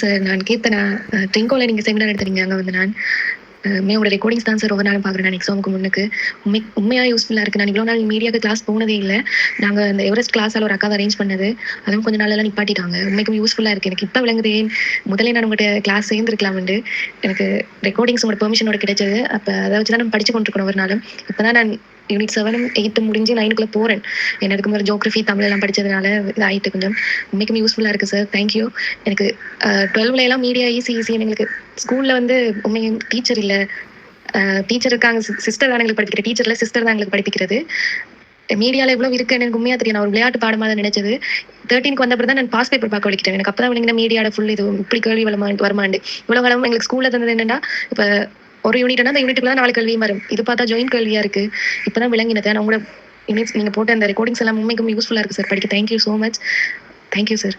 Sir நான் கீர்த்தனா ட்ரிங்கோல நீங்க seminar எடுத்துறீங்க. அங்க வந்து நான் உங்களோட ரெக்கார்டிங்ஸ் தான் சார் ஒவ்வொரு நாளும் பார்க்குறேன் நான் எக்ஸாமுக்கு முன்னுக்கு. உண்மையா யூஸ்ஃபுல்லா இருக்கு. நான் இவ்வளோ நாள் மீடியாவுக்கு கிளாஸ் போனதே இல்ல. நாங்க அந்த எவரெஸ்ட் கிளாஸால ஒரு அக்காவ அரேஞ்ச் பண்ணது. அதுவும் கொஞ்ச நாளெல்லாம் நிப்பாட்டிட்டாங்க. உண்மைக்கும் யூஸ்ஃபுல்லா இருக்கு. எனக்கு இப்ப விளங்குதே முதலே நான் உங்கள்ட்ட கிளாஸ் சேர்ந்துருக்கலாம்ண்டு. எனக்கு ரெக்கார்டிங்ஸ் உங்களோட பெர்மிஷனோட கிடைச்சது. அப்ப அத வச்சு தான் நம்ம படிச்சு கொண்டிருக்கணும் ஒவ்வொரு நாளும். இப்பதான் நான் யூனிட் 7 8 முடிஞ்சு 9க்குள்ள போறேன். என்ன அதுக்கு முதல்ல ஜியோகிராஃபி தமிழ் எல்லாம் படிச்சதுனால இதாயிட்டு கொஞ்சம். உண்மைக்கும் யூஸ்ஃபுல்லா இருக்கு சார். தேங்க்யூ. எனக்கு 12ல எல்லாம் மீடியா ஈஸி எங்களுக்கு ஸ்கூல்ல வந்து உண்மையும் டீச்சர் இல்ல. டீச்சர் இருக்காங்க, சிஸ்டர் தான் எங்களுக்கு படிப்பிக்கிற. டீச்சர்ல சிஸ்டர் தான் எங்களுக்கு படிப்பிக்கிறது. மீடியால எவ்வளவு இருக்கு எனக்கு உண்மையா தெரியும். நான் ஒரு விளையாட்டு பாடமா தான் நினைச்சது. 13க்கு வந்த தான் நான் பாஸ் பேப்பர் பார்க்க வலிக்கிட்டேன். எனக்கு அப்பதான் விளங்கின மீடியாட ஃபுல் இது இப்படி கேள்வி வருமாண்டு. இவ்வளவு காலம் எங்களுக்கு ஸ்கூல்ல தந்தது என்னன்னா, இப்ப ஒரு யூனிட்னா அந்த யூனிட்டுக்குள்ள 4 கேள்வியும் வரும். இது பார்த்தா ஜாயின் கேள்வியா இருக்கு. இப்பதான் விளங்கினது. நான் உங்களோட யூனிட்ஸ் நீங்க போட்ட அந்த ரெக்கார்டிங்ஸ் எல்லாம் உண்மைக்கும் யூஸ்ஃபுல்லா இருக்கு சார். படிக்க thank you so much. Thank you sir.